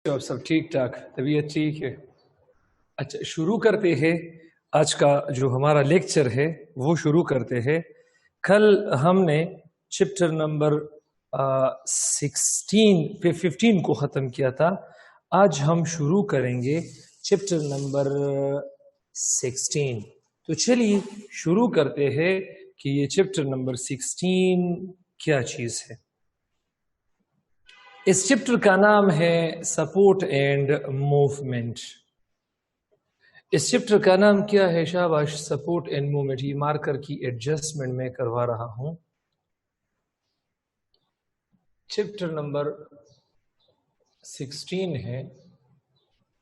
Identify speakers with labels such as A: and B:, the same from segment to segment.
A: आप सब ठीक ठाक, तबीयत ठीक है। अच्छा, शुरू करते हैं। आज का जो हमारा लेक्चर है वो शुरू करते हैं। कल हमने चैप्टर नंबर 15 को ख़त्म किया था। आज हम शुरू करेंगे चैप्टर नंबर 16। तो चलिए शुरू करते हैं कि ये चैप्टर नंबर 16 क्या चीज़ है। इस चैप्टर का नाम है सपोर्ट एंड मूवमेंट। इस चैप्टर का नाम क्या है? शाबाश, सपोर्ट एंड मूवमेंट। ये मार्कर की एडजस्टमेंट मैं करवा रहा हूं। चैप्टर नंबर 16 है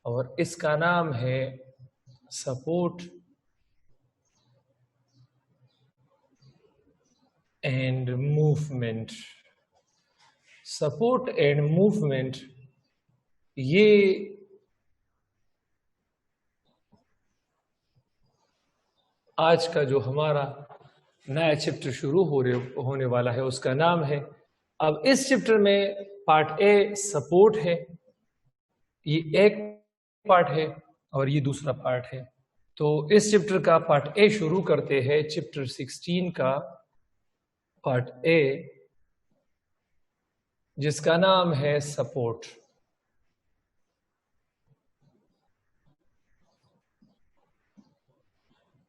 A: और इसका नाम है support and movement. Support and movement ये आज का जो हमारा नया चैप्टर शुरू होने वाला है उसका नाम है। अब इस चैप्टर में पार्ट ए सपोर्ट है, ये एक पार्ट है और ये दूसरा पार्ट है। तो इस चैप्टर का पार्ट ए शुरू करते हैं। चैप्टर 16 का पार्ट ए जिसका नाम है support.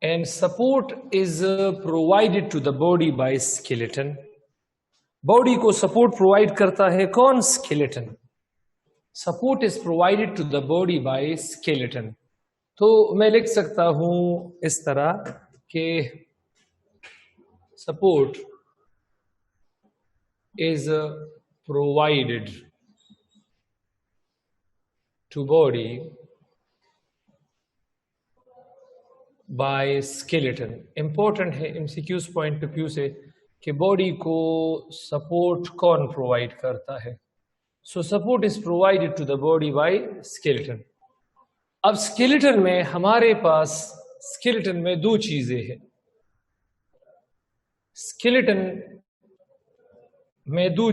A: And support is provided to the body by skeleton. Body को सपोर्ट प्रोवाइड करता है कौन? Skeleton. Support is provided to the body by skeleton. तो मैं लिख सकता हूं इस तरह कि support is provided to body by skeleton. Important है एमसीक्यूज पॉइंट ऑफ व्यू से कि बॉडी को सपोर्ट कौन प्रोवाइड करता है। So support is provided to the body by skeleton. अब स्केलेटन में हमारे पास स्केलेटन में दो चीजें हैं। स्केलेटन में दो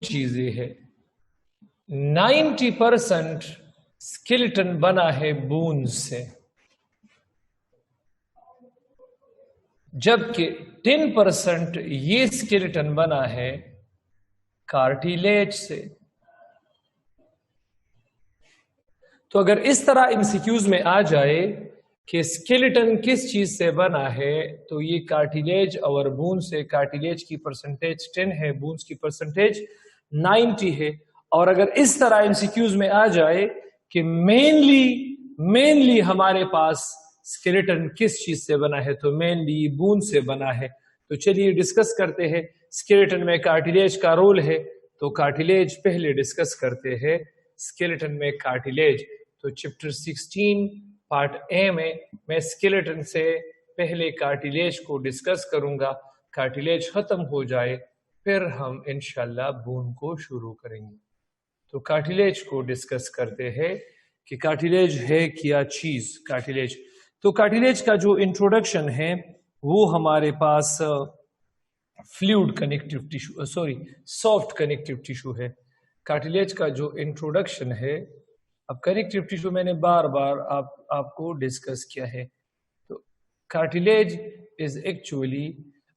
A: चीजें हैं। 90% स्केलेटन बना है बोन्स से, जबकि 10% ये स्केलेटन बना है कार्टिलेज से। तो अगर इस तरह एमसीक्यूज में आ जाए कि स्केलेटन किस चीज से बना है, तो ये कार्टिलेज और बोन से। कार्टिलेज की परसेंटेज 10 है, बोन्स की परसेंटेज 90 है। और अगर इस तरह एमसीक्यूज में आ जाए कि मेनली हमारे पास स्केलेटन किस चीज से बना है, तो मेनली बोन से बना है। तो चलिए डिस्कस करते हैं। स्केलेटन में कार्टिलेज का रोल है, तो कार्टिलेज पहले डिस्कस करते हैं। स्केलेटन में कार्टिलेज। तो चैप्टर 16 पार्ट ए में मैं स्केलेटन से पहले कार्टिलेज को डिस्कस करूंगा। कार्टिलेज खत्म हो जाए फिर हम इंशाल्लाह बोन को शुरू करेंगे। तो कार्टिलेज को डिस्कस करते हैं कि कार्टिलेज है क्या चीज। कार्टिलेज, तो कार्टिलेज का जो इंट्रोडक्शन है वो हमारे पास fluid connective tissue, soft connective tissue है। कार्टिलेज का जो इंट्रोडक्शन है, अब कनेक्टिव टिश्यू मैंने बार बार आपको डिस्कस किया है। तो cartilage is actually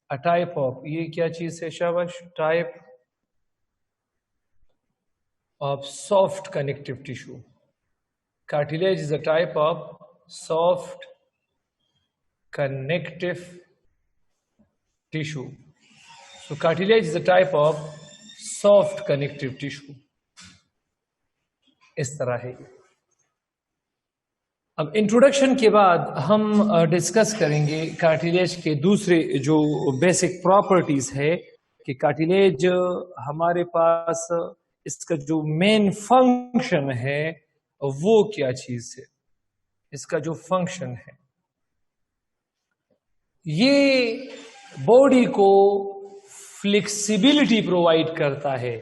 A: a type of, ये क्या चीज है? शाबाश, type of soft connective tissue. Cartilage is a type of soft connective tissue. So cartilage is a type of soft connective tissue. इस तरह है। अब इंट्रोडक्शन के बाद हम डिस्कस करेंगे कार्टिलेज के दूसरे जो बेसिक प्रॉपर्टीज है कि कार्टिलेज हमारे पास इसका जो मेन फंक्शन है वो क्या चीज है। इसका जो फंक्शन है, ये बॉडी को फ्लेक्सिबिलिटी प्रोवाइड करता है।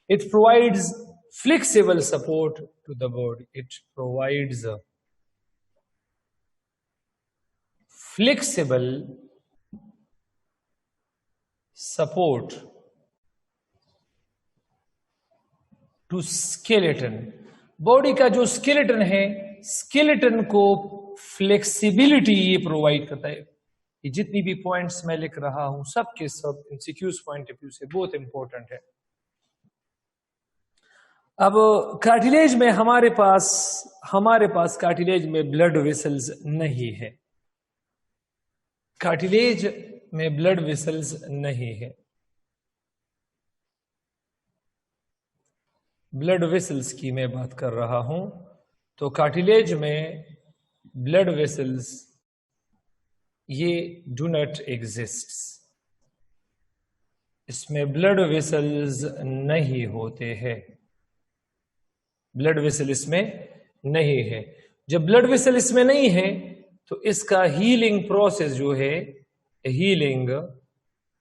A: It provides flexible support to the body. It provides flexible support to skeleton. Body का जो स्केलेटन है, स्केलेटन को फ्लेक्सिबिलिटी ये प्रोवाइड करता है। ये जितनी भी पॉइंट्स मैं लिख रहा हूं सब के सब एमसीक्यूज पॉइंट ऑफ व्यू से बहुत इंपॉर्टेंट है। अब कार्टिलेज में हमारे पास कार्टिलेज में ब्लड वेसल्स नहीं है, कार्टिलेज में ब्लड वेसल्स नहीं है। ब्लड वेसल्स की मैं बात कर रहा हूं, तो कार्टिलेज में ब्लड वेसल्स ये डू नॉट एग्जिस्ट, इसमें ब्लड वेसल्स नहीं होते हैं, ब्लड वेसल इसमें नहीं है। जब ब्लड वेसल इसमें नहीं है तो इसका हीलिंग प्रोसेस जो है, हीलिंग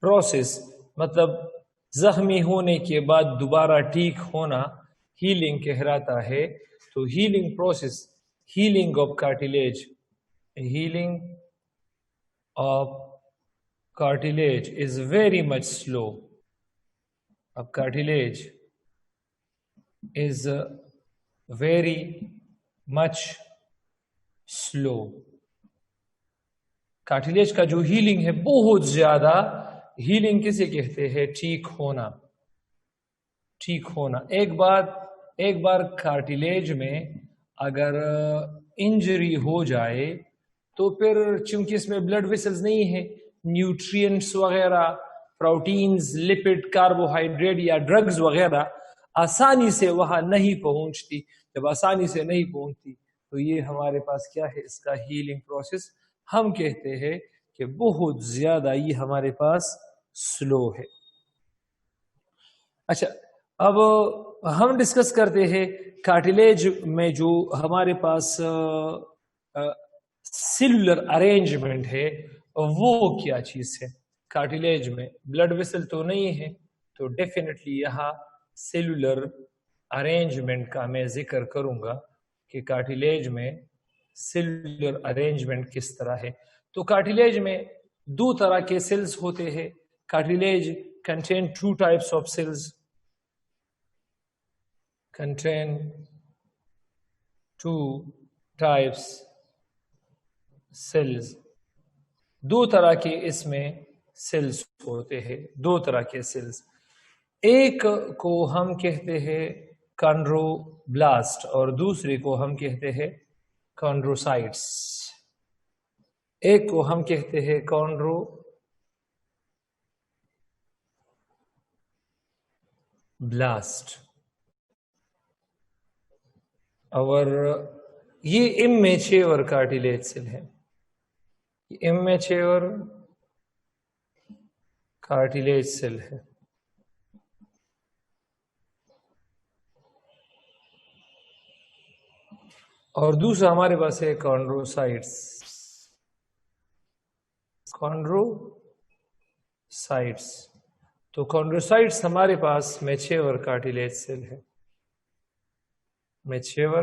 A: प्रोसेस मतलब जख्मी होने के बाद दोबारा ठीक होना हीलिंग कहलाता है। तो healing process, healing of cartilage, healing of cartilage is very much slow. अब cartilage is very much slow. Cartilage का जो हीलिंग है बहुत ज्यादा, हीलिंग किसे कहते हैं? ठीक होना, ठीक होना। एक बार कार्टिलेज में अगर इंजरी हो जाए तो फिर चूंकि इसमें ब्लड वेसल्स नहीं है, न्यूट्रिएंट्स वगैरह, प्रोटीन्स, लिपिड, कार्बोहाइड्रेट या ड्रग्स वगैरह आसानी से वहां नहीं पहुंचती। जब आसानी से नहीं पहुंचती तो ये हमारे पास क्या है? इसका हीलिंग प्रोसेस हम कहते हैं कि बहुत ज्यादा ये हमारे पास स्लो है। अच्छा, अब हम डिस्कस करते हैं कार्टिलेज में जो हमारे पास सेलुलर अरेंजमेंट है वो क्या चीज है। कार्टिलेज में ब्लड वेसल तो नहीं है, तो डेफिनेटली यहाँ सेलुलर अरेंजमेंट का मैं जिक्र करूंगा कि कार्टिलेज में सेलुलर अरेंजमेंट किस तरह है। तो कार्टिलेज में दो तरह के सेल्स होते हैं। Cartilage contain two types of cells, contain two types cells। दो तरह के इसमें सेल्स होते हैं, दो तरह के सेल्स। एक को हम कहते हैं कॉन्ड्रोब्लास्ट और दूसरे को हम कहते हैं कॉन्ड्रोसाइट्स। एक को हम कहते हैं कॉन्ड्रोब्लास्ट और ये इमेच्योर कार्टिलेज सेल है, इमेच्योर कार्टिलेज सेल है। और दूसरा हमारे पास है कॉन्ड्रोसाइट्स, कॉन्ड्रोसाइट्स। तो कॉन्ड्रोसाइट्स हमारे पास मैच्योर कार्टिलेज सेल है, मैच्योर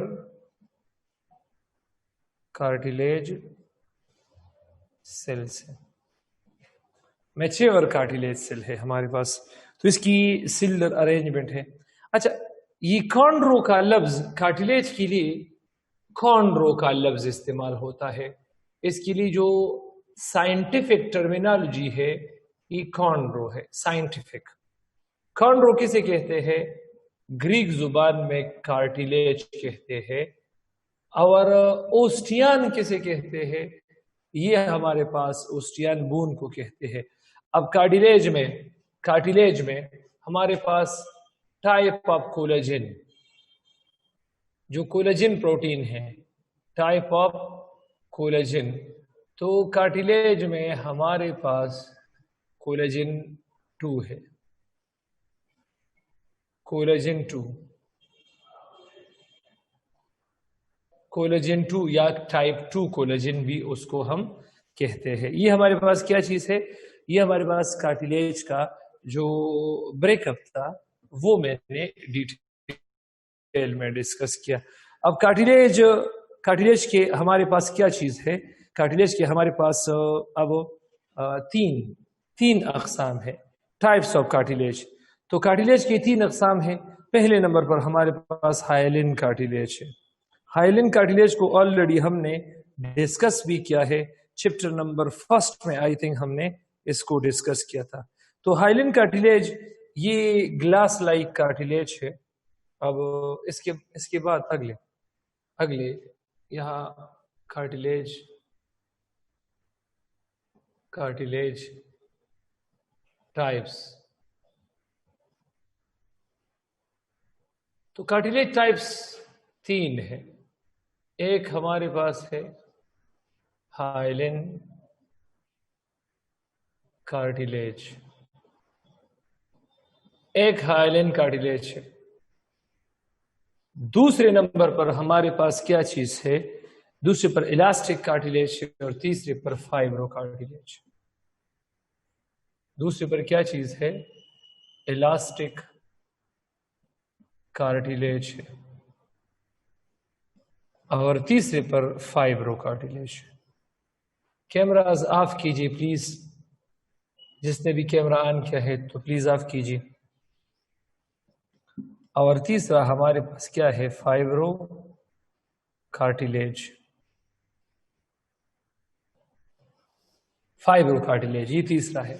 A: कार्टिलेज सेल्स है, मैच्योर कार्टिलेज सेल है हमारे पास। तो इसकी सेलुलर अरेंजमेंट है। अच्छा, ये कॉन्ड्रो का लफ्ज कार्टिलेज के लिए कॉन्ड्रो का लफ्ज इस्तेमाल होता है। इसके लिए जो साइंटिफिक टर्मिनोलॉजी है ये कॉन्ड्रो है, साइंटिफिक। कॉन्ड्रो किसे कहते हैं? ग्रीक जुबान में कार्टिलेज कहते हैं। और ओस्टियन किसे कहते हैं? ये हमारे पास ओस्टियन बोन को कहते हैं। अब कार्टिलेज में हमारे पास टाइप ऑफ कोलेजन, जो कोलेजन प्रोटीन है, टाइप ऑफ कोलेजन। तो कार्टिलेज में हमारे पास कोलेजन 2 है, कोलेजन 2, कोलेजन 2 या टाइप 2 कोलेजन भी उसको हम कहते हैं। ये हमारे पास क्या चीज है? ये हमारे पास कार्टिलेज का जो ब्रेकअप था वो मैंने डिटेल में डिस्कस किया। अब कार्टिलेज के हमारे पास क्या चीज है? कार्टिलेज के हमारे पास अब तीन अक़साम है, टाइप्स ऑफ कार्टिलेज। तो कार्टिलेज की 3 अक़साम है। पहले नंबर पर हमारे पास हाइलिन कार्टिलेज है। हाइलिन कार्टिलेज को ऑलरेडी हमने डिस्कस भी किया है, चैप्टर नंबर 1 में आई थिंक हमने इसको डिस्कस किया था। तो हाइलिन कार्टिलेज ये ग्लास लाइक कार्टिलेज है। अब इसके बाद अगले यहाँ कार्टिलेज टाइप्स। तो कार्टिलेज टाइप्स 3 है। एक हमारे पास है हाइलिन कार्टिलेज, एक हाइलिन कार्टिलेज है। दूसरे नंबर पर हमारे पास क्या चीज है? दूसरे पर इलास्टिक कार्टिलेज है और तीसरे पर फाइब्रो कार्टिलेज। दूसरे पर क्या चीज है? इलास्टिक कार्टिलेज है और तीसरे पर फाइब्रो कार्टिलेज। कैमरास ऑफ कीजिए प्लीज, जिसने भी कैमरा ऑन किया है तो प्लीज ऑफ कीजिए। और तीसरा हमारे पास क्या है? Fibro cartilage. फाइब्रो कार्टिलेज ये तीसरा है।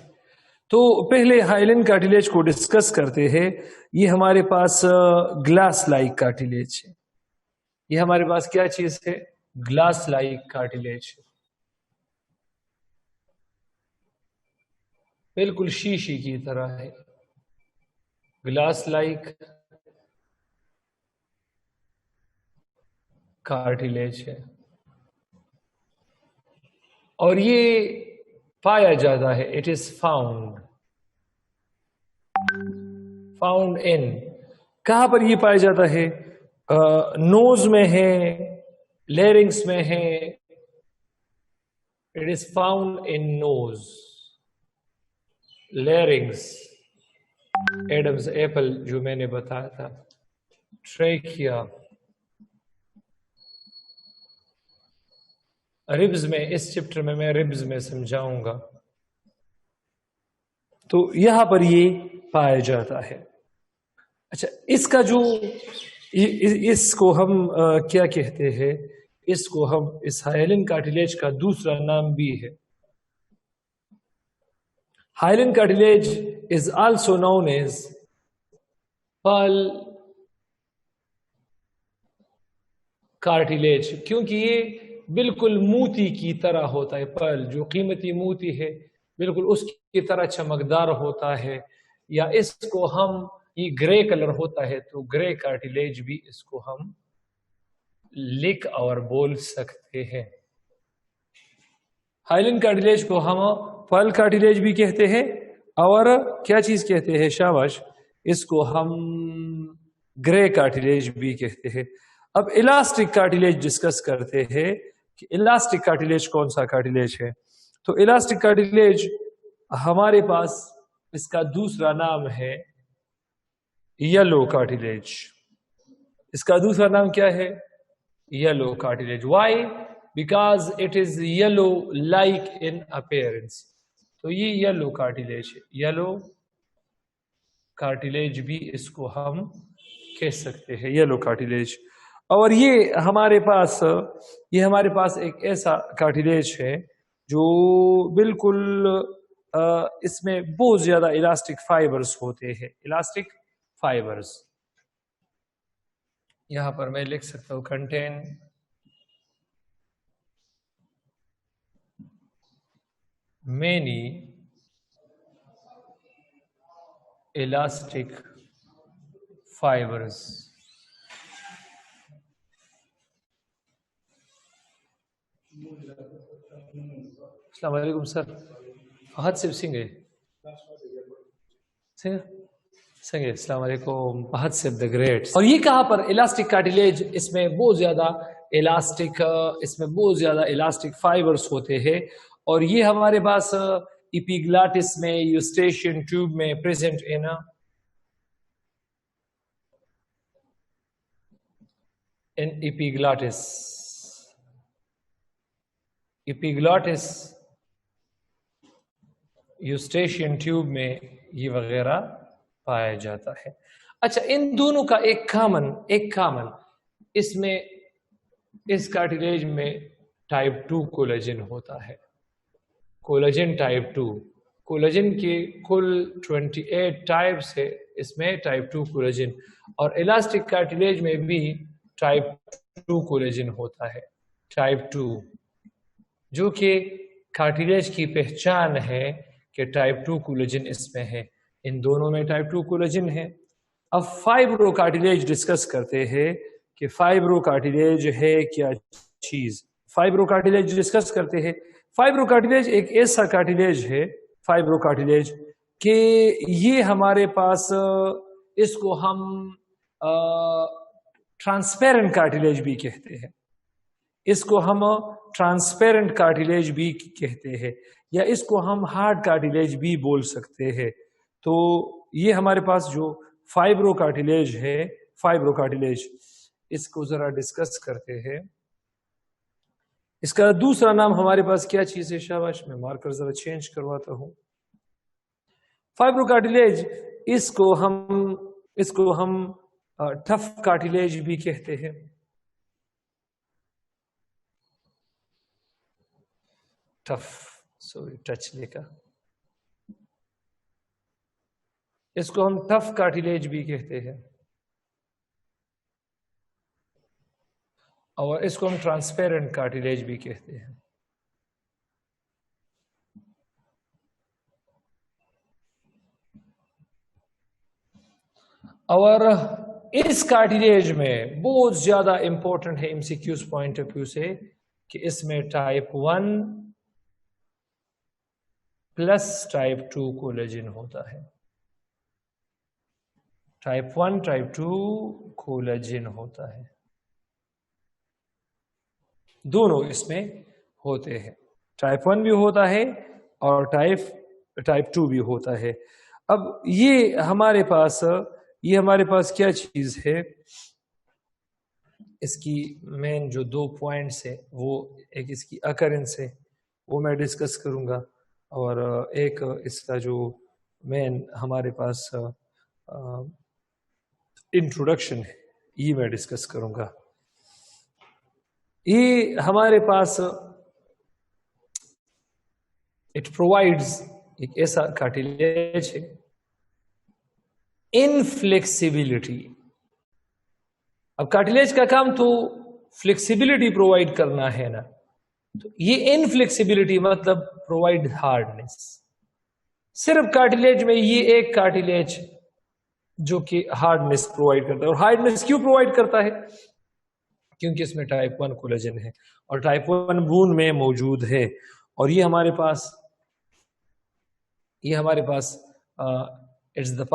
A: तो पहले हाइलिन कार्टिलेज को डिस्कस करते हैं। ये हमारे पास ग्लास लाइक कार्टिलेज है। ये हमारे पास क्या चीज है? ग्लास लाइक कार्टिलेज, बिल्कुल शीशी की तरह है, ग्लास लाइक कार्टिलेज है। और ये पाया जाता है, इट इज फाउंड इन, कहां पर ये पाया जाता है? नोज में है, लेरिंग्स में है। It is found in knows, larynx, Adam's apple जो मैंने बताया था, ट्रेकिया, रिब्स में। इस चैप्टर में मैं रिब्स में समझाऊंगा। तो यहां पर ये पाया जाता है। अच्छा, इसका जो इसको हम क्या कहते हैं? इसको हम, इस हाइलिन कार्टिलेज का दूसरा नाम भी है। Hyaline cartilage is also known as pearl cartilage, क्योंकि ये बिल्कुल मोती की तरह होता है। पर्ल जो कीमती मोती है, बिल्कुल उसकी तरह चमकदार होता है। या इसको हम, ये ग्रे कलर होता है तो ग्रे कार्टिलेज भी इसको हम लिख और बोल सकते हैं। हाइलिन कार्टिलेज को हम पर्ल कार्टिलेज भी कहते हैं और क्या चीज कहते हैं? शाबाश, इसको हम ग्रे कार्टिलेज भी कहते हैं। अब इलास्टिक कार्टिलेज डिस्कस करते हैं कि इलास्टिक कार्टिलेज कौन सा कार्टिलेज है। तो इलास्टिक कार्टिलेज हमारे पास, इसका दूसरा नाम है येलो कार्टिलेज। इसका दूसरा नाम क्या है? Yellow cartilage. Why? Because it is yellow like in appearance. तो ये येलो कार्टिलेज है, येलो कार्टिलेज भी इसको हम कह सकते हैं, येलो कार्टिलेज। और ये हमारे पास एक ऐसा कार्टिलेज है जो बिल्कुल इसमें बहुत ज्यादा इलास्टिक फाइबर्स होते हैं। इलास्टिक फाइबर्स, यहां पर मैं लिख सकता हूं कंटेन many elastic fibers। अस्सलाम वालेकुम सर, फहद सिंह है, अस्सलाम वालेकुम, फहद सिर्फ द ग्रेट। और ये कहां पर? इलास्टिक कार्टिलेज, इसमें बहुत ज्यादा इलास्टिक फाइबर्स होते हैं। और ये हमारे पास इपिग्लाटिस में, यूस्टेशियन ट्यूब में प्रेजेंट इन इपिग्लाटिस, यूस्टेशियन ट्यूब में ये वगैरह पाया जाता है। अच्छा, इन दोनों का एक कॉमन इसमें, इस कार्टिलेज में टाइप 2 कोलेजन होता है। कोलेजन टाइप 2, कोलेजन के कुल 28 टाइप्स है, इसमें टाइप 2 कोलेजन, और इलास्टिक कार्टिलेज में भी टाइप 2 कोलेजन होता है। टाइप 2 जो कि कार्टिलेज की पहचान है कि टाइप 2 कोलेजन इसमें है, इन दोनों में टाइप 2 कोलेजन है। अब फाइब्रो कार्टिलेज डिस्कस करते हैं कि फाइब्रो कार्टिलेज है क्या चीज। फाइब्रो कार्टिलेज डिस्कस करते हैं। फाइब्रो कार्टिलेज एक ऐसा कार्टिलेज है, फाइब्रो कार्टिलेज, कि ये हमारे पास, इसको हम ट्रांसपेरेंट कार्टिलेज भी कहते हैं, इसको हम ट्रांसपेरेंट कार्टिलेज भी कहते हैं, या इसको हम हार्ड कार्टिलेज भी बोल सकते हैं। तो ये हमारे पास जो फाइब्रो कार्टिलेज है, फाइब्रो कार्टिलेज, इसको जरा डिस्कस करते हैं। इसका दूसरा नाम हमारे पास क्या चीज है? शाबाश, मैं मार्कर जरा चेंज करवाता हूं। फाइब्रो कार्टिलेज, इसको हम टफ कार्टिलेज भी कहते हैं। टफ, सॉरी टच लेकर, इसको हम टफ कार्टिलेज भी कहते हैं, और इसको हम ट्रांसपेरेंट कार्टिलेज भी कहते हैं। और इस कार्टिलेज में बहुत ज्यादा इंपॉर्टेंट है एमसीक्यूज पॉइंट ऑफ व्यू से कि इसमें टाइप 1 प्लस टाइप 2 कोलेजन होता है। टाइप 1 टाइप 2 कोलेजन होता है, दोनों इसमें होते हैं। टाइप 1 भी होता है और टाइप 2 भी होता है। अब ये हमारे पास क्या चीज है? इसकी मेन जो 2 पॉइंट्स है, वो एक इसकी अकरेंस है, वो मैं डिस्कस करूंगा, और एक इसका जो मेन हमारे पास इंट्रोडक्शन है, ये मैं डिस्कस करूंगा। ये हमारे पास इट प्रोवाइड्स एक ऐसा कार्टिलेज है, इनफ्लेक्सिबिलिटी। अब कार्टिलेज का काम तो फ्लेक्सिबिलिटी प्रोवाइड करना है ना, तो ये इनफ्लेक्सिबिलिटी मतलब प्रोवाइड हार्डनेस। सिर्फ कार्टिलेज में ये एक कार्टिलेज जो कि हार्डनेस प्रोवाइड करता है। और हार्डनेस क्यों प्रोवाइड करता है? क्योंकि इसमें टाइप 1 कोलेजन है, और टाइप 1 बून में मौजूद है, और ये हमारे पास it's the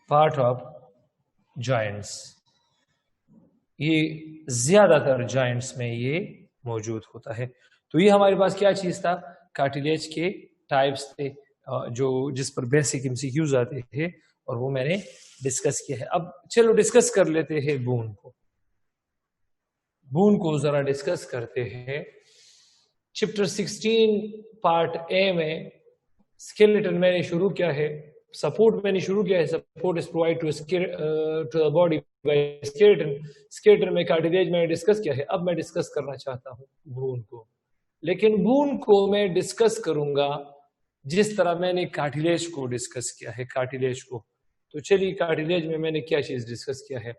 A: part of joints. ये ज्यादातर जॉइंट्स में ये मौजूद होता है। तो ये हमारे पास क्या चीज था? कार्टिलेज के टाइप्स थे, जो जिस पर बेसिक एमसीक्यूज आते थे, और वो मैंने डिस्कस किया है। अब चलो डिस्कस कर लेते हैं बून को जरा डिस्कस करते हैं। चैप्टर 16 पार्ट ए में स्केलेटन मैंने शुरू किया है, सपोर्ट मैंने शुरू किया है। Support is provide to the body by skeleton. Skeleton में कार्टिलेज मैंने डिस्कस किया है। अब मैं डिस्कस करना चाहता हूँ बून को, लेकिन बून को मैं डिस्कस करूंगा जिस तरह मैंने कार्टिलेज को डिस्कस किया है, कार्टिलेज को। तो चलिए, कार्टिलेज में मैंने क्या चीज डिस्कस किया है?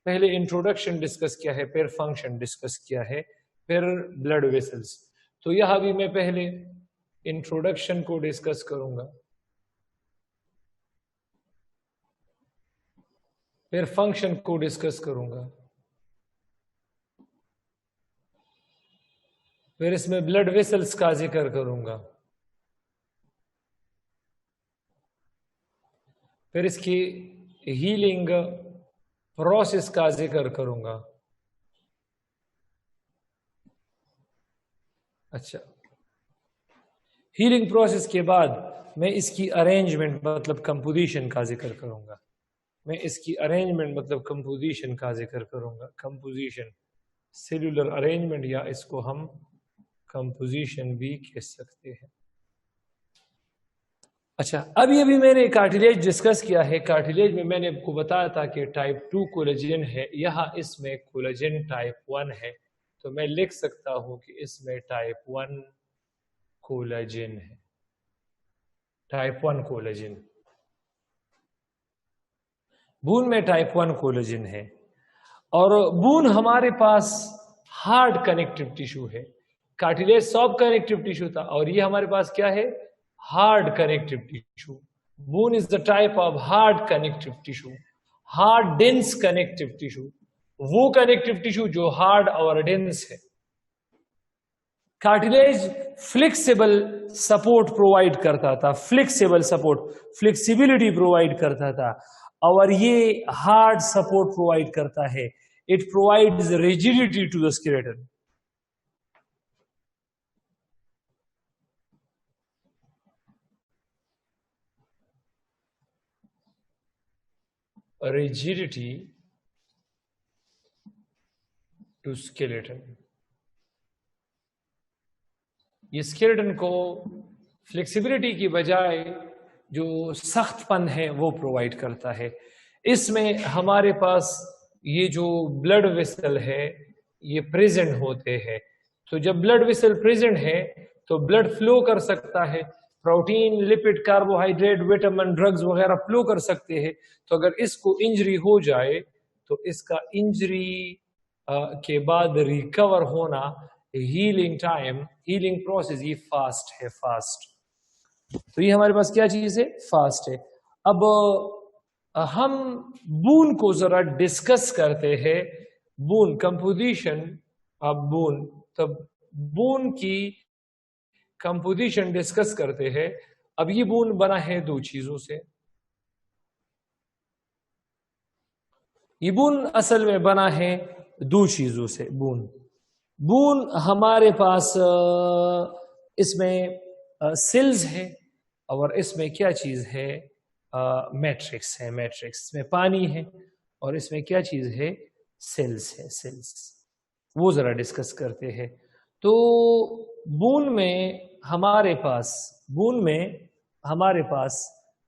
A: पहले इंट्रोडक्शन डिस्कस किया है, फिर फंक्शन डिस्कस किया है, फिर ब्लड वेसल्स। तो यहां भी मैं पहले इंट्रोडक्शन को डिस्कस करूंगा, फिर फंक्शन को डिस्कस करूंगा, फिर इसमें ब्लड वेसल्स का जिक्र करूंगा, फिर इसकी हीलिंग प्रोसेस का जिक्र करूंगा। अच्छा, हीलिंग प्रोसेस के बाद मैं इसकी अरेंजमेंट मतलब कंपोजिशन का जिक्र करूंगा। मैं इसकी अरेंजमेंट मतलब कंपोजिशन का जिक्र करूंगा। कंपोजिशन, सेल्यूलर अरेंजमेंट, या इसको हम कंपोजिशन भी कह सकते हैं। अच्छा, अभी अभी मैंने कार्टिलेज डिस्कस किया है। कार्टिलेज में मैंने आपको बताया था कि टाइप 2 कोलेजन है, यहाँ इसमें कोलेजन टाइप 1 है, तो मैं लिख सकता हूं कि इसमें टाइप 1 कोलेजन है, टाइप 1 कोलेजन। बून में टाइप 1 कोलेजन है, और बून हमारे पास हार्ड कनेक्टिव टिश्यू है। कार्टिलेज सॉफ्ट कनेक्टिव टिश्यू था, और ये हमारे पास क्या है? Hard connective tissue. Boon is the type of hard connective tissue, hard dense connective tissue, वो कनेक्टिव टिश्यू जो हार्ड और डेंस है। कार्टिलेज फ्लेक्सिबल सपोर्ट प्रोवाइड करता था, फ्लेक्सिबल सपोर्ट, फ्लेक्सिबिलिटी प्रोवाइड करता था, और ये हार्ड सपोर्ट प्रोवाइड करता है। It provides rigidity to the skeleton. Rigidity to skeleton, ये स्केलेटन को फ्लेक्सिबिलिटी की बजाय जो सख्तपन है वो प्रोवाइड करता है। इसमें हमारे पास ये जो ब्लड वेसल है ये प्रेजेंट होते हैं। तो जब ब्लड वेसल प्रेजेंट है तो ब्लड फ्लो कर सकता है, protein, lipid, carbohydrate, vitamin, drugs वगैरह फ्लो कर सकते हैं। तो अगर इसको इंजरी हो जाए तो इसका इंजरी के बाद रिकवर होना, हीलिंग टाइम, हीलिंग प्रोसेस, ये फास्ट है, फास्ट। तो ये हमारे पास क्या चीज है? फास्ट है। अब हम बून को जरा डिस्कस करते हैं। बून कंपोजिशन ऑफ बून, तब बून की कंपोजिशन डिस्कस करते हैं। अब ये बून बना है दो चीजों से। ये बून असल में बना है दो चीजों से। बून बून हमारे पास इसमें सेल्स है, और इसमें क्या चीज है? मैट्रिक्स है। मैट्रिक्स में पानी है, और इसमें क्या चीज है? सेल्स है, सेल्स। वो जरा डिस्कस करते हैं। तो बून में हमारे पास, बून में हमारे पास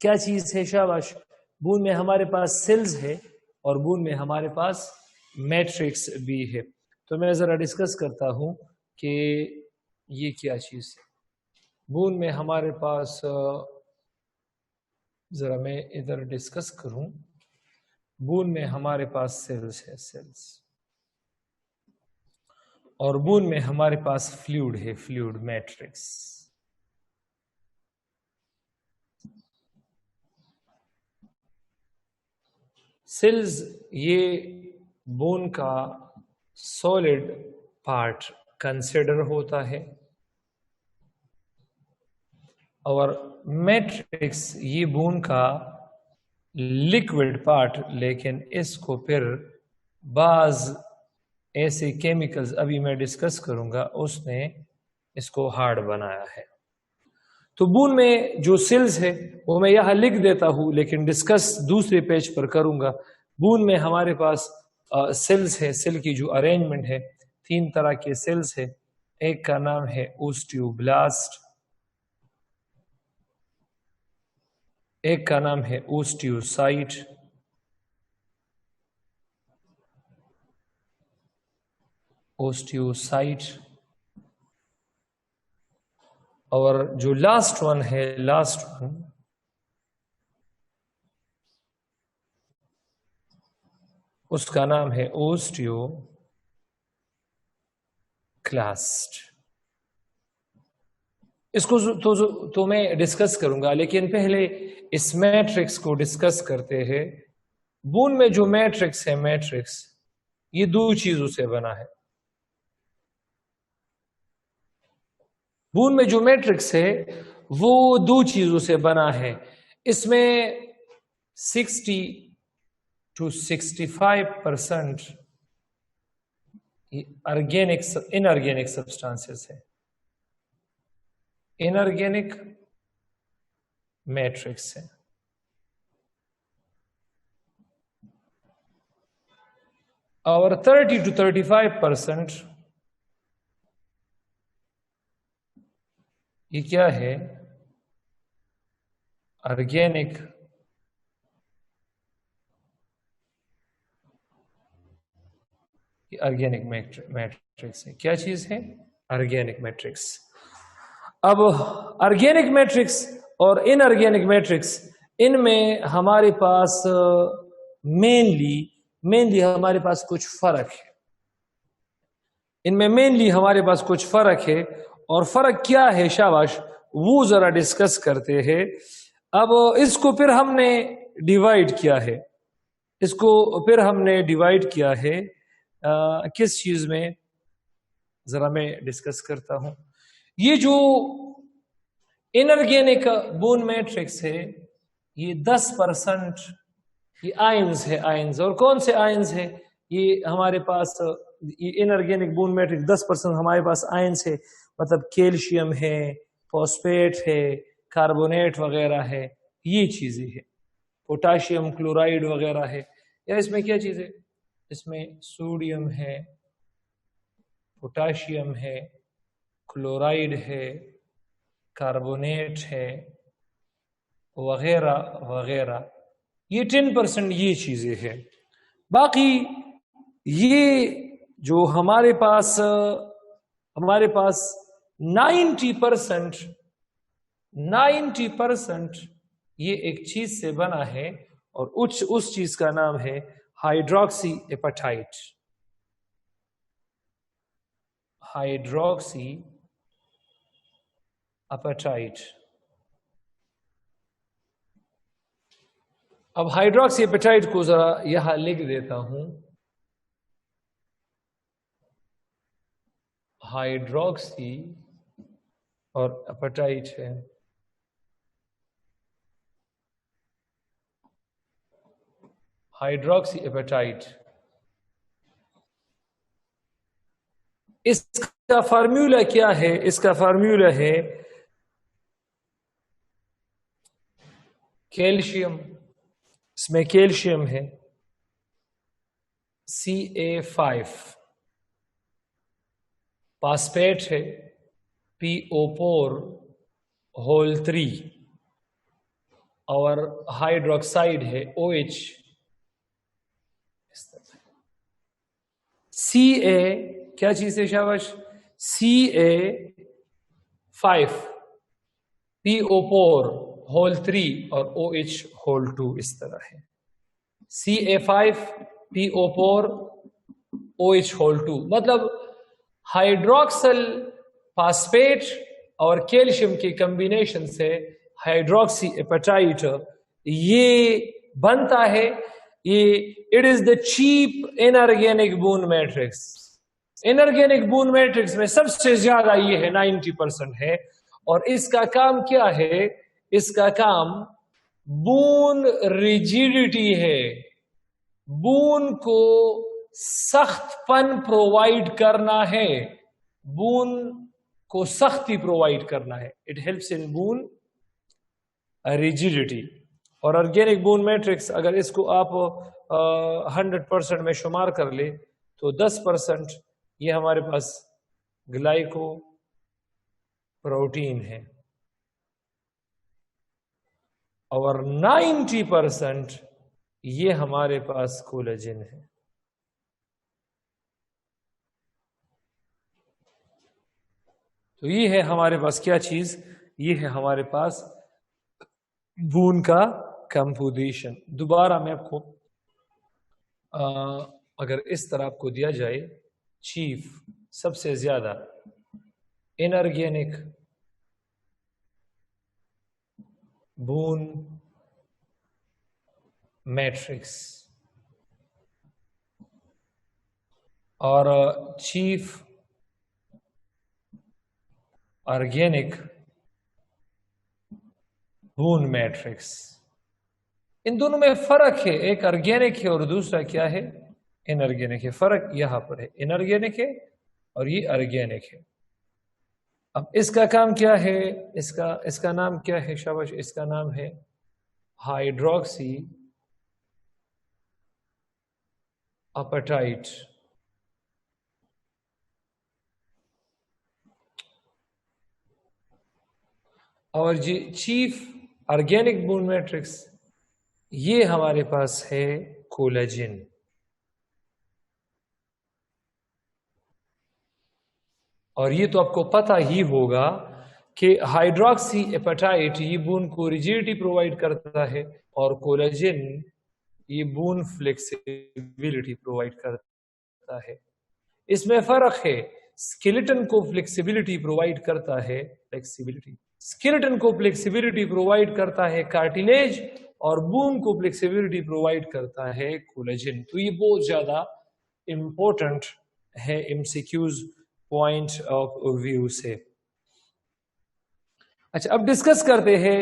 A: क्या चीज है? शाबाश। बून में हमारे पास सेल्स है, और बून में हमारे पास मैट्रिक्स भी है। तो मैं जरा डिस्कस करता हूं कि ये क्या चीज है। बून में हमारे पास, जरा मैं इधर डिस्कस करूं। बून में हमारे पास सेल्स है, सेल्स, और बून में हमारे पास फ्लूइड है, फ्लूइड, मैट्रिक्स। सेल्स ये बोन का सॉलिड पार्ट कंसिडर होता है, और मैट्रिक्स ये बोन का लिक्विड पार्ट, लेकिन इसको फिर बाज ऐसे केमिकल्स अभी मैं डिस्कस करूंगा उसने इसको हार्ड बनाया है। तो बून में जो सेल्स है वो मैं यहां लिख देता हूं, लेकिन डिस्कस दूसरे पेज पर करूंगा। बून में हमारे पास सेल्स है। सेल की जो अरेंजमेंट है, तीन तरह के सेल्स है। एक का नाम है ओस्टियोब्लास्ट, एक का नाम है ओस्टियोसाइट, ओस्टियोसाइट, और जो लास्ट वन है, लास्ट वन, उसका नाम है ओस्टियोक्लास्ट। इसको तो मैं डिस्कस करूंगा, लेकिन पहले इस मैट्रिक्स को डिस्कस करते हैं। बून में जो मैट्रिक्स है, मैट्रिक्स ये दो चीजों से बना है। बून में जो मैट्रिक्स है वो दो चीजों से बना है। इसमें 60 to 65% ऑर्गेनिक, इनऑर्गेनिक सब्सटेंसेस है, इनऑर्गेनिक मैट्रिक्स है। और 30 to 35% ये क्या है? ऑर्गेनिक ऑर्गेनिक मैट्रिक्स है। क्या चीज है? Organic matrix. अब ऑर्गेनिक मैट्रिक्स और इनऑर्गेनिक मैट्रिक्स, इनमें हमारे पास मेनली हमारे पास कुछ फर्क है। इनमें मेनली हमारे पास कुछ फर्क है, और फर्क क्या है शाबाश, वो जरा डिस्कस करते हैं। अब इसको फिर हमने डिवाइड किया है, किस चीज में, जरा मैं डिस्कस करता हूं। ये जो इनऑर्गेनिक बोन मैट्रिक्स है, ये 10% ये आयंस है, आयंस। और कौन से आयंस है? ये हमारे पास ये इनऑर्गेनिक बोन मैट्रिक्स 10% हमारे पास आयंस है, मतलब कैल्शियम है, फॉस्फेट है, कार्बोनेट वगैरह है, ये चीजें है, पोटाशियम क्लोराइड वगैरह है। या इसमें क्या चीज है? इसमें सोडियम है, पोटाशियम है, क्लोराइड है, कार्बोनेट है, वगैरह वगैरह। ये 10% ये चीजें हैं। बाकी ये जो हमारे पास 90% ये एक चीज से बना है, और उस चीज का नाम है हाइड्रोक्सी एपेटाइट। Hydroxyapatite. अब हाइड्रोक्सी एपेटाइट को जरा यहां लिख देता हूं। हाइड्रोक्सी और एपेटाइट है, हाइड्रोक्सी एपेटाइट। इसका फार्मूला क्या है? इसका फार्मूला है कैल्शियम, इसमें कैल्शियम है Ca5, फास्फेट है PO4 और हाइड्रोक्साइड है OH। Ca क्या चीज है शाबाश? Ca5 PO4 और OH2 इस तरह है। Ca5 PO4 OH2 मतलब हाइड्रोक्सल फास्फेट और कैल्शियम के कॉम्बिनेशन से हाइड्रोक्सी एपेटाइट ये बनता है। ये it is the chief inorganic bone matrix. Inorganic bone matrix में सबसे ज्यादा ये है, 90% है। और इसका काम क्या है? इसका काम बोन रिजिडिटी है, बोन को सख्तपन प्रोवाइड करना है, बोन को सख्ती प्रोवाइड करना है। It helps in bone rigidity. और ऑर्गेनिक बोन मैट्रिक्स अगर इसको आप 100% में शुमार कर ले तो 10% ये हमारे पास ग्लाइको प्रोटीन है, और 90% ये हमारे पास कोलेजन है। तो ये है हमारे पास क्या चीज? ये है हमारे पास बोन का कंपोजिशन। दोबारा मैं आपको अगर इस तरह आपको दिया जाए, चीफ सबसे ज्यादा इनऑर्गेनिक बोन मैट्रिक्स और चीफ ऑर्गेनिक बोन मैट्रिक्स, इन दोनों में फर्क है। एक ऑर्गेनिक है और दूसरा क्या है? इनऑर्गेनिक है। फर्क यहां पर है, इनऑर्गेनिक है और ये ऑर्गेनिक है। अब इसका काम क्या है? इसका नाम क्या है शाबाश? इसका नाम है हाइड्रोक्सी एपेटाइट। और जी चीफ ऑर्गेनिक बोन मैट्रिक्स, ये हमारे पास है कोलेजन। और ये तो आपको पता ही होगा कि हाइड्रोक्सी एपेटाइट ये बोन को रिजिडिटी प्रोवाइड करता है और कोलेजन ये बोन फ्लेक्सिबिलिटी प्रोवाइड करता है। इसमें फर्क है, स्केलेटन को फ्लेक्सिबिलिटी प्रोवाइड करता है, स्केलेटन को फ्लेक्सिबिलिटी प्रोवाइड करता है कार्टिलेज और बोन को फ्लेक्सिबिलिटी प्रोवाइड करता है कोलेजन। तो ये बहुत ज्यादा इंपॉर्टेंट है एमसीक्यूज पॉइंट ऑफ व्यू से। अच्छा, अब डिस्कस करते हैं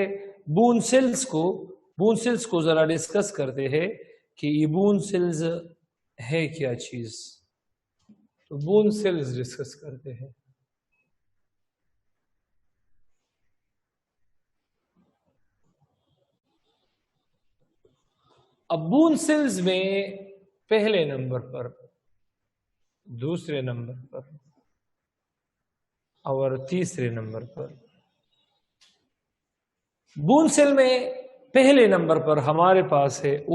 A: बोन सेल्स को जरा डिस्कस करते हैं कि ये बोन सेल्स है क्या चीज। तो बोन सेल्स डिस्कस करते हैं। अब बोन सेल्स में पहले नंबर पर, दूसरे नंबर पर और तीसरे नंबर पर, बोन सेल में पहले नंबर पर हमारे पास है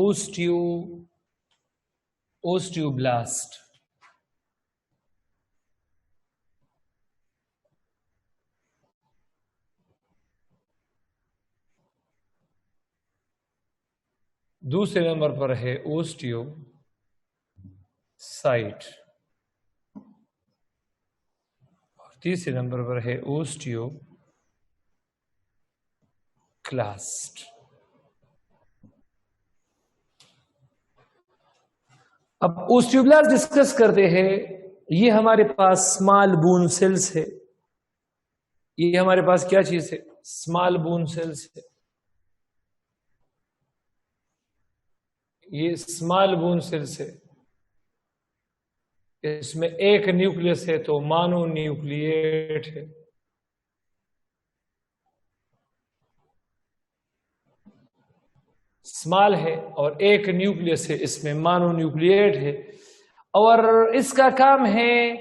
A: ओस्टियोब्लास्ट। दूसरे नंबर पर है ओस्टियोसाइट और तीसरे नंबर पर है ओस्टियोक्लास्ट। अब ओस्टियोब्लास्ट डिस्कस करते हैं। ये हमारे पास स्मॉल बोन सेल्स है। ये हमारे पास क्या चीज है? स्मॉल बोन सेल्स है। ये स्मॉल बोन सेल्स है। इसमें एक न्यूक्लियस है तो मोनोन्यूक्लिएट है। स्मॉल है और एक न्यूक्लियस है, इसमें मोनोन्यूक्लिएट है। और इसका काम है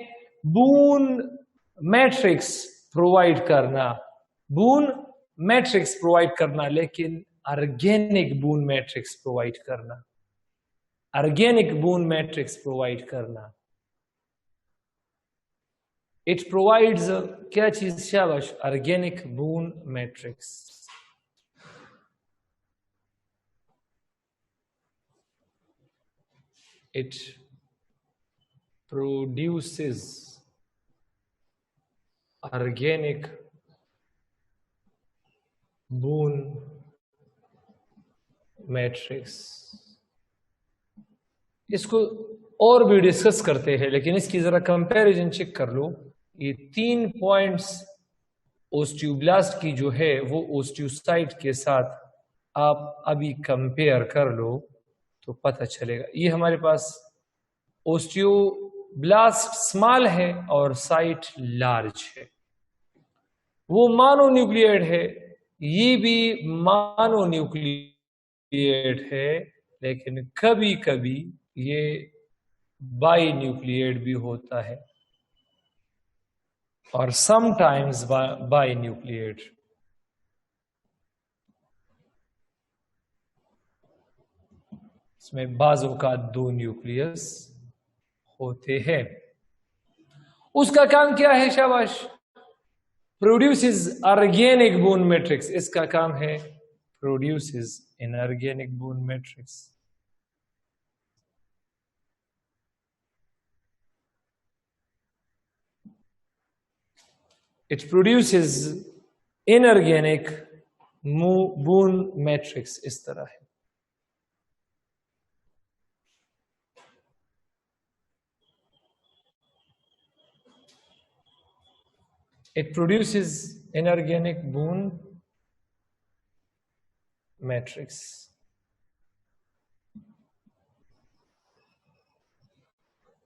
A: बोन मैट्रिक्स प्रोवाइड करना, बोन मैट्रिक्स प्रोवाइड करना, लेकिन ऑर्गेनिक बोन मैट्रिक्स प्रोवाइड करना, ऑर्गेनिक बोन मैट्रिक्स प्रोवाइड करना। इट प्रोवाइड्स क्या चीज? शाबाश, organic bone matrix. It produces organic bone matrix। इसको और भी डिस्कस करते हैं, लेकिन इसकी जरा कंपैरिजन चेक कर लो। ये 3 पॉइंट्स ओस्टियोब्लास्ट की जो है वो ओस्टियोसाइट के साथ आप अभी कंपेयर कर लो तो पता चलेगा। ये हमारे पास ओस्टियोब्लास्ट स्मॉल है और साइट लार्ज है। वो मोनोन्यूक्लिएट है, ये भी मोनोन्यूक्लिएट है, लेकिन कभी कभी ये बाई न्यूक्लिएट भी होता है और समटाइम्स बाई न्यूक्लिएट। इसमें बाजों का 2 न्यूक्लियस होते हैं। उसका काम क्या है? शाबाश, प्रोड्यूसेस ऑर्गेनिक बोन मैट्रिक्स। इसका काम है produces in organic bone matrix. It produces inorganic bone matrix. इस तरह है। It produces inorganic bone matrix।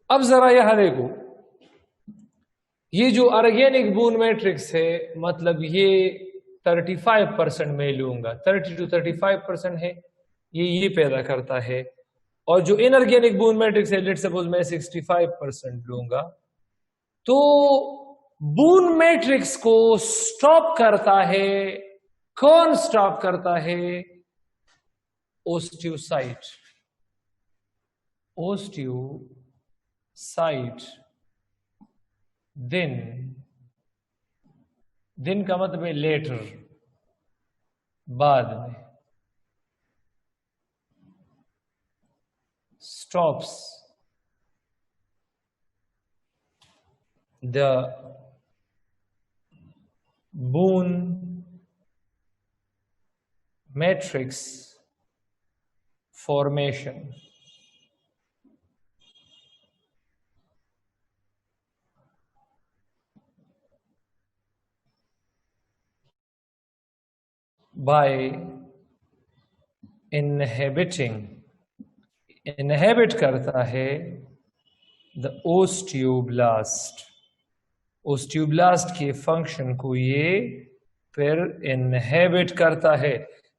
A: अब जरा यहां देखो, ये जो ऑर्गेनिक बोन मैट्रिक्स है, मतलब ये 35% मैं लूंगा, 30 to 35% है, ये पैदा करता है। और जो इनऑर्गेनिक बोन मैट्रिक्स है, लेट्स सपोज मैं 65% लूंगा, तो बोन मैट्रिक्स को स्टॉप करता है कौन स्टॉप करता है? ओस्टियोसाइट। ओस्टियोसाइट दिन, दिन का मतलब है लेटर, बाद में, stops the Boone matrix formation by inhibiting, inhibit करता है the osteoblast, ओस्टियोब्लास्ट के फंक्शन को ये फिर इनहेबिट करता है।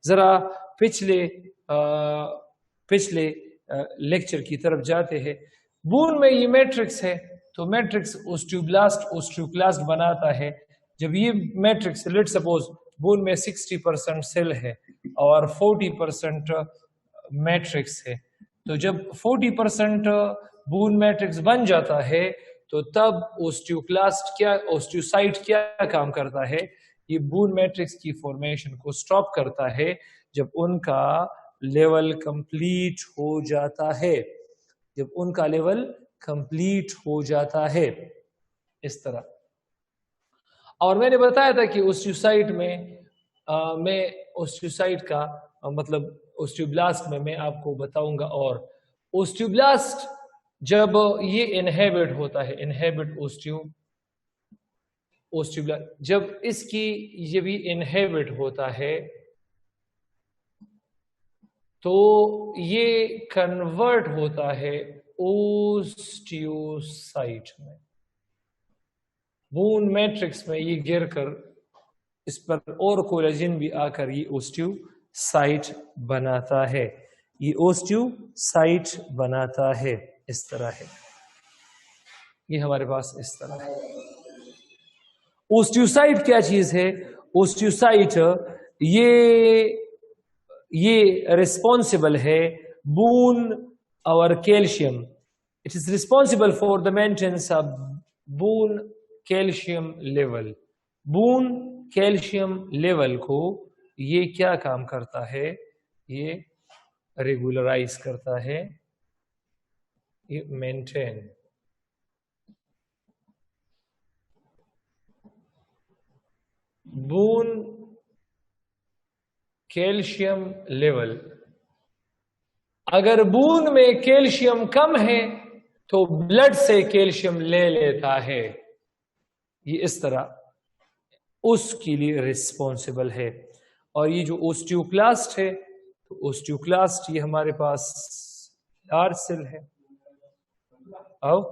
A: जरा पिछले लेक्चर की तरफ जाते हैं। बून में ये मैट्रिक्स है, तो मैट्रिक्स ओस्टियोक्लास्ट बनाता है। जब ये मैट्रिक्स, लेट सपोज बून में 60% सेल है और 40% मैट्रिक्स है, तो जब 40% बून मैट्रिक्स बन जाता है तो तब ओस्टियोसाइट क्या काम करता है? ये बून मैट्रिक्स की फॉर्मेशन को स्टॉप करता है जब उनका लेवल कंप्लीट हो जाता है, जब उनका लेवल कंप्लीट हो जाता है, इस तरह। और मैंने बताया था कि ओस्टियोसाइट में मैं ओस्टियोसाइट का मतलब ओस्टियोब्लास्ट में मैं आपको बताऊंगा। और ओस्टियोब्लास्ट जब ये इनहेबिट होता है, इनहेबिट ओस्टियोब्लास्ट, जब इसकी ये भी इनहेबिट होता है तो ये कन्वर्ट होता है ओस्टियोसाइट में। बून मैट्रिक्स में ये गिरकर इस पर और कोलेजन भी आकर ये ओस्टियोसाइट बनाता है, ये ओस्टियोसाइट बनाता है। इस तरह है, ये हमारे पास इस तरह है। ओस्टियोसाइट क्या चीज है? ओस्टियोसाइट ये रिस्पॉन्सिबल है बून और calcium, it is responsible for the maintenance of boon calcium level. Boon calcium level को ये क्या काम करता है? ये रेगुलराइज करता है, ये मेंटेन। बून कैल्शियम लेवल, अगर बून में कैल्शियम कम है तो ब्लड से कैल्शियम ले लेता है, ये इस तरह उसके लिए रिस्पॉन्सिबल है। और ये जो ओस्टियोक्लास्ट है, तो ओस्टियोक्लास्ट ये हमारे पास लार्ज सेल है। आओ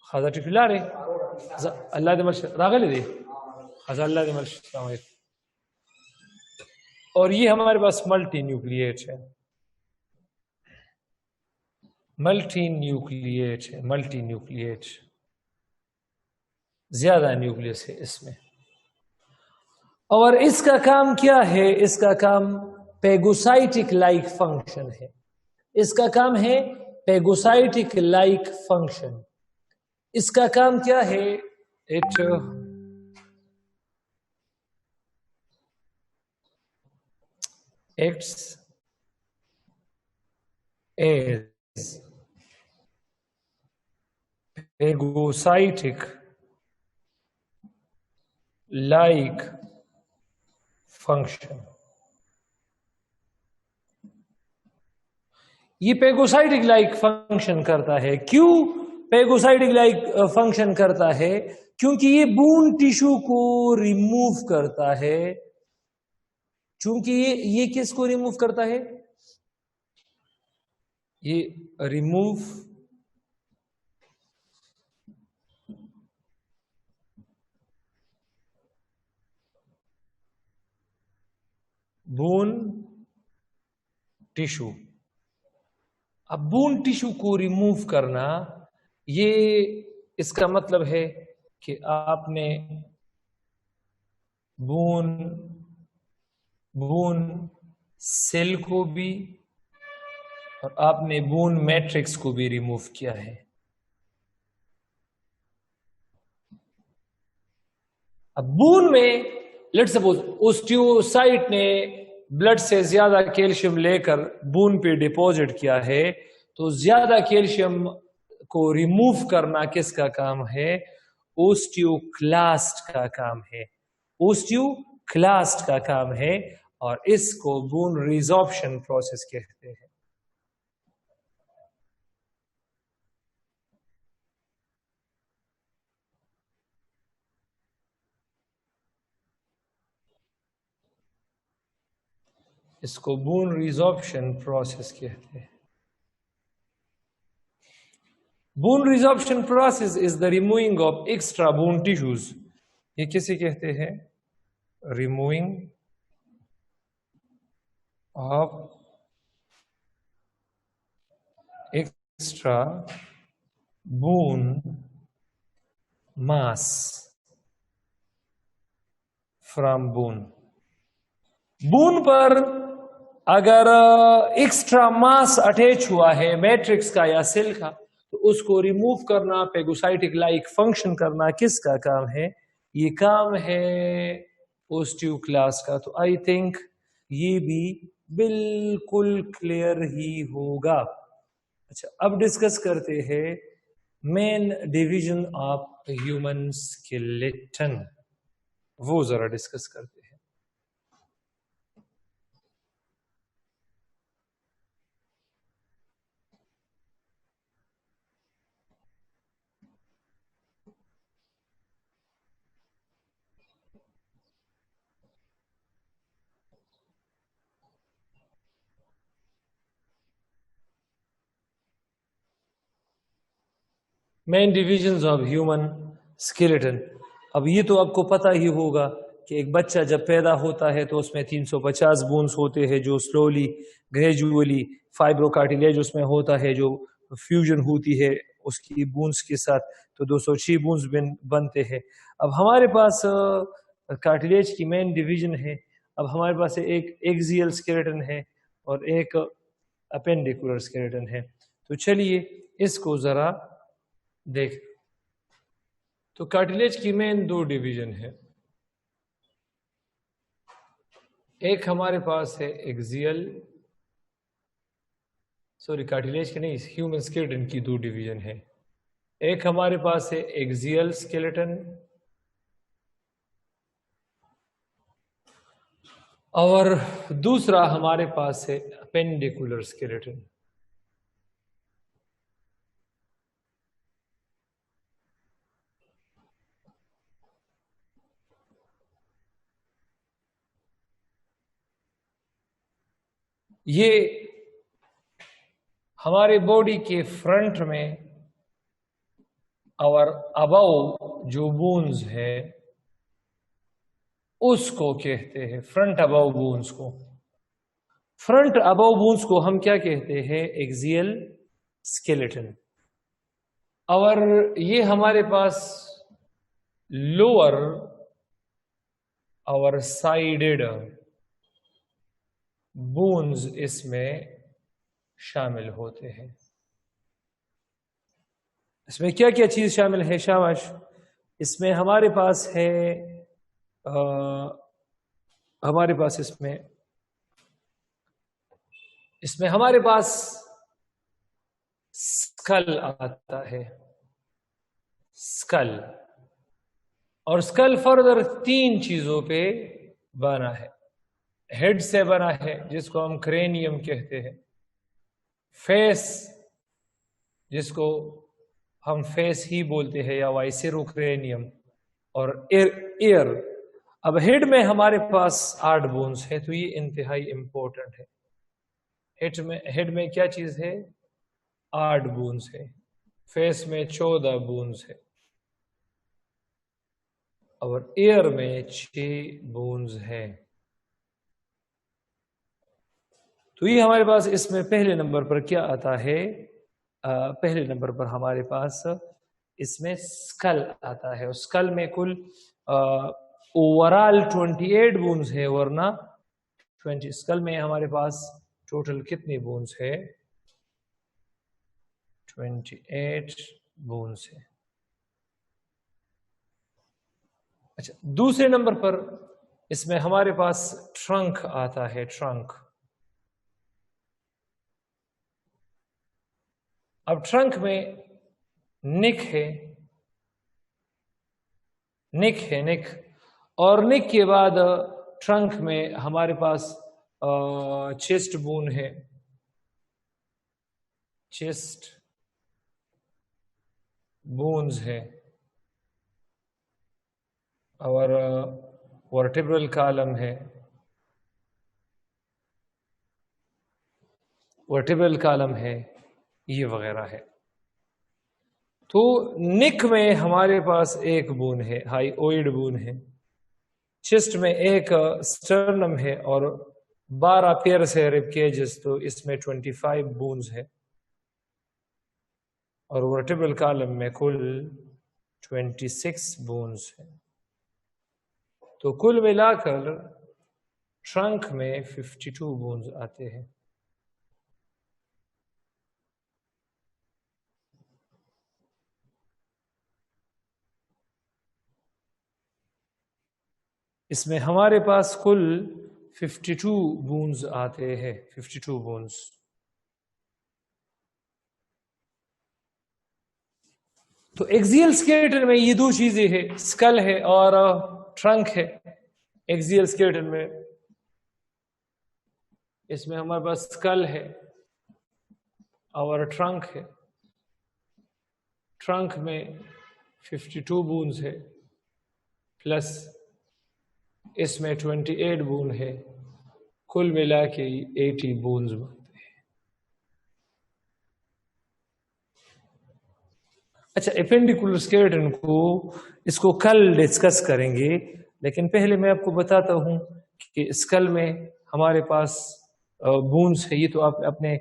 A: खाजा टिकुलारे अल्लाह दे मर्श रागले दे खाजा अल्लाह दे मर्श। और ये हमारे पास मल्टी न्यूक्लिएट है, मल्टी न्यूक्लिएट है, मल्टी न्यूक्लिएट, ज्यादा न्यूक्लियस है इसमें। और इसका काम क्या है? इसका काम पेगोसाइटिक लाइक फंक्शन है, इसका काम है पेगोसाइटिक लाइक फंक्शन। इसका काम क्या है? It acts as phagocytic like function। ये पेगोसाइटिक लाइक फंक्शन करता है। क्यों पेगोसाइटिक लाइक फंक्शन करता है? क्योंकि ये बून टिश्यू को रिमूव करता है। चूंकि ये किसको रिमूव करता है? ये रिमूव बोन टिश्यू। अब बोन टिश्यू को रिमूव करना, ये इसका मतलब है कि आपने बून बून सेल को भी और आपने बून मैट्रिक्स को भी रिमूव किया है। अब बून में लेट्स सपोज ओस्टियोसाइट ने ब्लड से ज्यादा कैल्शियम लेकर बून पे डिपॉजिट किया है, तो ज्यादा कैल्शियम को रिमूव करना किसका काम है? ओस्टियोक्लास्ट का काम है। ओस्टियोक्लास्ट का काम है और इसको बून रिजॉर्प्शन प्रोसेस कहते हैं। इसको बून रिजॉर्प्शन प्रोसेस कहते हैं। Bone resorption process is the removing of extra bone tissues. ये किसे कहते हैं? Removing of extra bone mass from bone. Bone पर अगर एक्स्ट्रा मास अटैच हुआ है मैट्रिक्स का या सेल का, तो उसको रिमूव करना, पेगोसाइटिक लाइक फंक्शन करना किसका काम है? ये काम है ओस्टियोक्लास्ट का। तो आई थिंक ये भी बिल्कुल क्लियर ही होगा। अच्छा, अब डिस्कस करते हैं main division of human skeleton, वो जरा डिस्कस करते हैं। Main divisions of human skeleton. अब ये तो आपको पता ही होगा कि एक बच्चा जब पैदा होता है तो उसमें 350 बोन्स होते हैं, जो स्लोली ग्रेजुअली फाइब्रोकार्टिलेज उसमें होता है, जो फ्यूजन होती है उसकी बोन्स के साथ, तो 206 बोन्स बनते हैं। अब हमारे पास कार्टिलेज की मेन डिवीजन है। अब हमारे पास एक एक्सियल स्केलेटन है और एक अपेंडिकुलर स्केलेटन है। तो चलिए इसको जरा देख। तो कार्टिलेज की मेन दो डिवीजन है। एक हमारे पास है एक्सियल, सॉरी कार्टिलेज की नहीं, ह्यूमन स्केलेटन की दो डिवीजन है। एक हमारे पास है एक्सियल स्केलेटन और दूसरा हमारे पास है अपेंडिकुलर स्केलेटन। ये हमारे बॉडी के फ्रंट में और अबव जो बोन्स है उसको कहते हैं फ्रंट अबव बोन्स को। फ्रंट अबव बोन्स को हम क्या कहते हैं? Axial skeleton. और ये हमारे पास लोअर और साइडेड बोन्स इसमें शामिल होते हैं। इसमें क्या क्या चीज शामिल है? शाबाश। इसमें हमारे पास है हमारे पास इसमें हमारे पास स्कल आता है, स्कल। और स्कल फर्दर तीन चीजों पे बना है। हेड से बना है जिसको हम क्रेनियम कहते हैं, फेस जिसको हम फेस ही बोलते हैं या वाइसेरोक्रेनियम, और ईयर। अब हेड में हमारे पास 8 बोन्स है, तो ये इंतहाई इंपॉर्टेंट है। हेड में क्या चीज है? 8 बोन्स है। फेस में 14 बोन्स है और ईयर में 6 बोन्स है। तो ये हमारे पास इसमें पहले नंबर पर क्या आता है? पहले नंबर पर हमारे पास इसमें स्कल आता है। स्कल में कुल ओवरऑल 28 बोन्स है, वरना 20। स्कल में हमारे पास टोटल कितनी बोन्स है? 28 बोन्स है। अच्छा, दूसरे नंबर पर इसमें हमारे पास ट्रंक आता है, ट्रंक। अब ट्रंक में निक है, निक और निक के बाद ट्रंक में हमारे पास चेस्ट बोन है, चेस्ट बोन्स है, और वर्टिब्रल कॉलम है, वर्टिब्रल कॉलम है, ये वगैरह है। तो निक में हमारे पास एक बोन है, हाईओइड बोन है। चेस्ट में एक स्टर्नम है और 12 पेयर्स है रिब केजेस, तो इसमें 25 बोन्स है। और वर्टिब्रल कॉलम में कुल 26 बोन्स है। तो कुल मिलाकर ट्रंक में 52 बोन्स आते हैं। इसमें हमारे पास कुल 52 बोन्स आते हैं, 52 बोन्स। तो एक्सियल स्केलेटन में ये दो चीजें है, स्कल है और ट्रंक है। एक्सियल स्केलेटन में इसमें हमारे पास स्कल है और ट्रंक है। ट्रंक में 52 बोन्स है, प्लस इसमें 28 बोन है, कुल मिला के 80 बोन्स बनते हैं। अच्छा, एपेंडिकुलर स्केलेटन को इसको कल डिस्कस करेंगे, लेकिन पहले मैं आपको बताता हूं कि स्कल में हमारे पास बोन्स है। ये तो आप अपने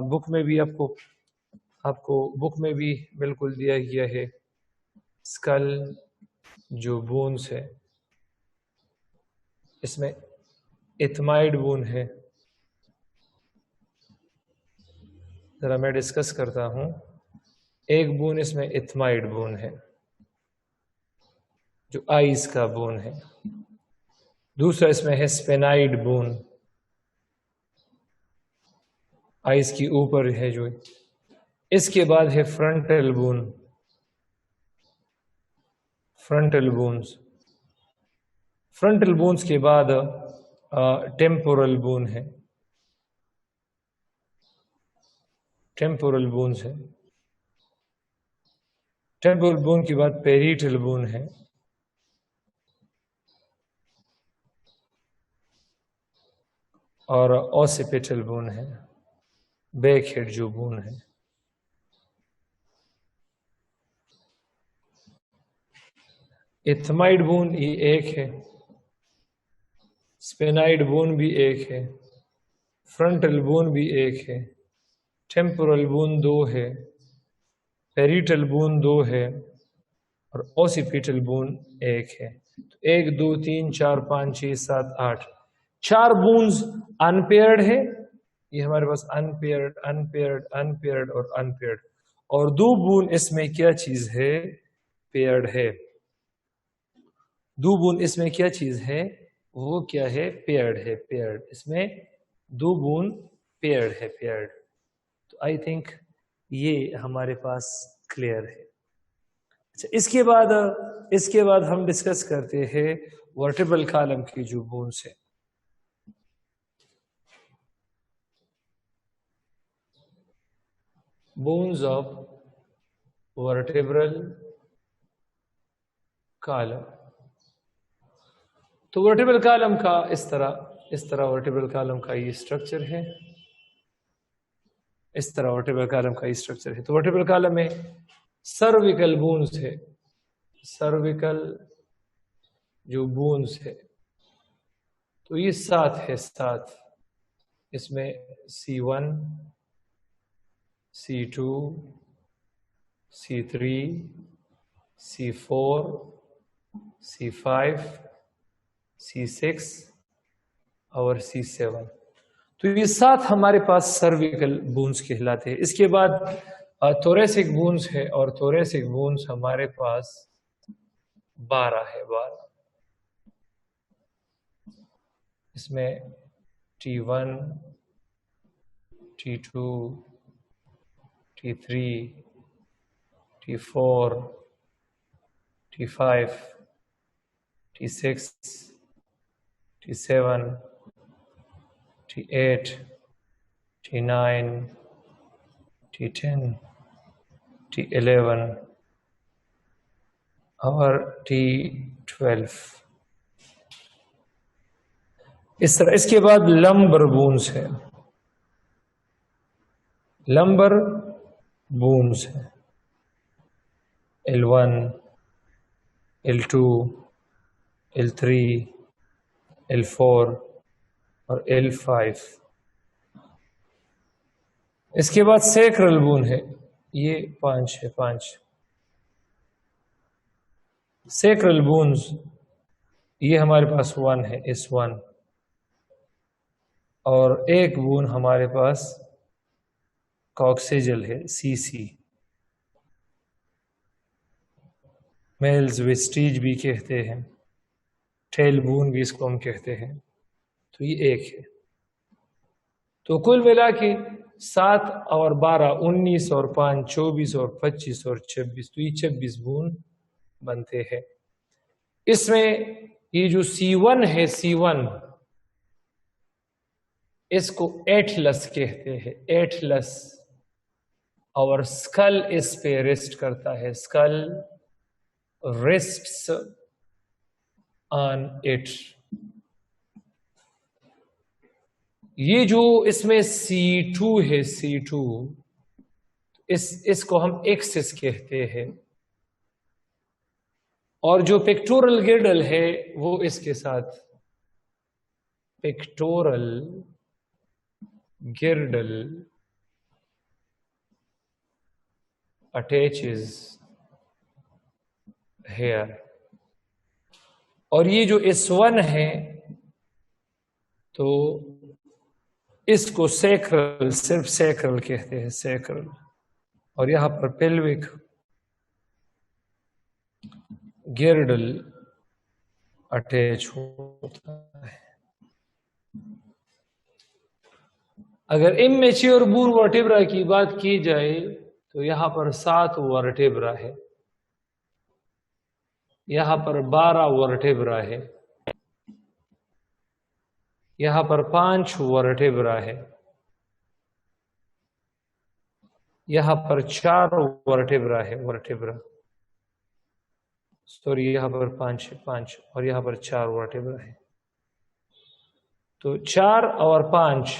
A: बुक में भी आपको बुक में भी बिल्कुल दिया गया है। स्कल जो बोन्स है, इसमें एथमाइड बोन है। जरा मैं डिस्कस करता हूं। एक बोन इसमें एथमाइड बोन है, जो आइस का बोन है। दूसरा इसमें है स्पेनाइड बोन, आइस की ऊपर है जो। इसके बाद है frontal bone, frontal bones. Frontal bones के बाद टेम्पोरल बोन है, टेम्पोरल बोन्स है। टेम्पोरल बोन के बाद पेरिटल बोन है, और ऑसिपिटल बोन है, बैक हेड जो बोन है। एथमाइड बोन ये एक है, स्पेनाइड बोन भी एक है, फ्रंटल बोन भी एक है, टेम्पोरल बोन 2 है, पेरिटल बोन 2 है, और ऑसिपिटल बोन 1 है। तो 1 2 3 4 5 6 7 8 4 बोन्स अनपेयर्ड है। ये हमारे पास अनपेयर्ड, अनपेयर्ड, अनपेयर्ड और अनपेयर्ड, और 2 बोन इसमें क्या चीज है? पेयर्ड है। 2 बोन इसमें क्या चीज है? वो क्या है? पेयर्ड है, पेयर्ड। इसमें 2 बोन पेयर्ड है, पेयर्ड। तो आई थिंक ये हमारे पास क्लियर है। अच्छा, इसके बाद हम डिस्कस करते हैं वर्टिब्रल कॉलम की जो बोन्स है। Bones of vertebral column. तो वर्टिब्रल कॉलम का इस तरह वर्टिब्रल कॉलम का ये स्ट्रक्चर है। इस तरह वर्टिब्रल कॉलम का ये स्ट्रक्चर है। तो वर्टिब्रल कॉलम में सर्विकल बोन्स है, सर्विकल जो बोन्स है, तो ये 7 है, 7। इसमें C1, C2, C3, C4, C5, C6 और C7। तो ये 7 हमारे पास सर्विकल बोन्स कहलाते हैं। इसके बाद थोरेसिक बोन्स है, और थोरेसिक बोन्स हमारे पास 12 है, 12। इसमें T1, T2, T3, T4, T5, T6, T7, T8, T9, T10, T11 और T12। इस तरह। इसके बाद लंबर बोन्स है, लंबर बोन्स है L1, L2, L3, L4 और L5। इसके बाद सैक्रल बोन है, ये 5 है, 5 सैक्रल बोन्स। ये हमारे पास 1 है, S1, और एक बोन हमारे पास कॉक्सिजल है, CC। मेल्स वेस्टीज भी कहते हैं, टेल बोन भी इसको हम कहते हैं। तो ये 1 है। तो कुल मिला के 7 और 12 19 और 5 24 और 25 और 26, तो ये 26 बोन बनते हैं। इसमें ये जो C1 है, C1 इसको एटलस कहते हैं, एटलस। और स्कल इस पे रेस्ट करता है, स्कल रेस्ट्स ऑन इट। ये जो इसमें C2 है, C2 इसको हम एक्सिस कहते हैं, और जो पेक्टोरल गिर्डल है वो इसके साथ, पेक्टोरल गिर्डल अटैचेस हेयर। और ये जो S1 है, तो इसको सैक्रल, सिर्फ सैक्रल कहते हैं, सैक्रल। और यहां पर पेल्विक गिर्डल अटैच होता है। अगर इमेच्योर बोन वर्टेब्रा की बात की जाए तो यहां पर 7 वर्टेब्रा है, यहां पर 12 वर्टेब्रा है, यहां पर 5 वर्टेब्रा है, यहां पर 4 वर्टेब्रा है, वर्टेब्रा सॉरी, यहां पर 5 और यहां पर 4 वर्टेब्रा है। तो 4 और 5,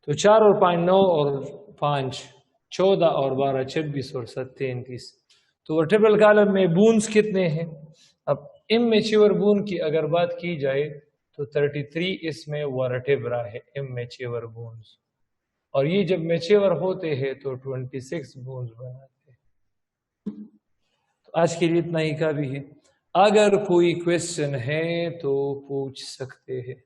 A: तो 4 और 5 9 और 5 14 और 12 26 और 7 33। तो वर्टेब्रल कॉलम में बोन्स कितने हैं? अब इमेच्योर बोन की अगर बात की जाए तो 33 इसमें वर्टेब्रा है, इमेच्योर बोन्स। और ये जब मैच्योर होते हैं तो 26 बोन्स बनाते हैं। तो आज के लिए इतना ही काफी है। अगर कोई क्वेश्चन है तो पूछ सकते हैं।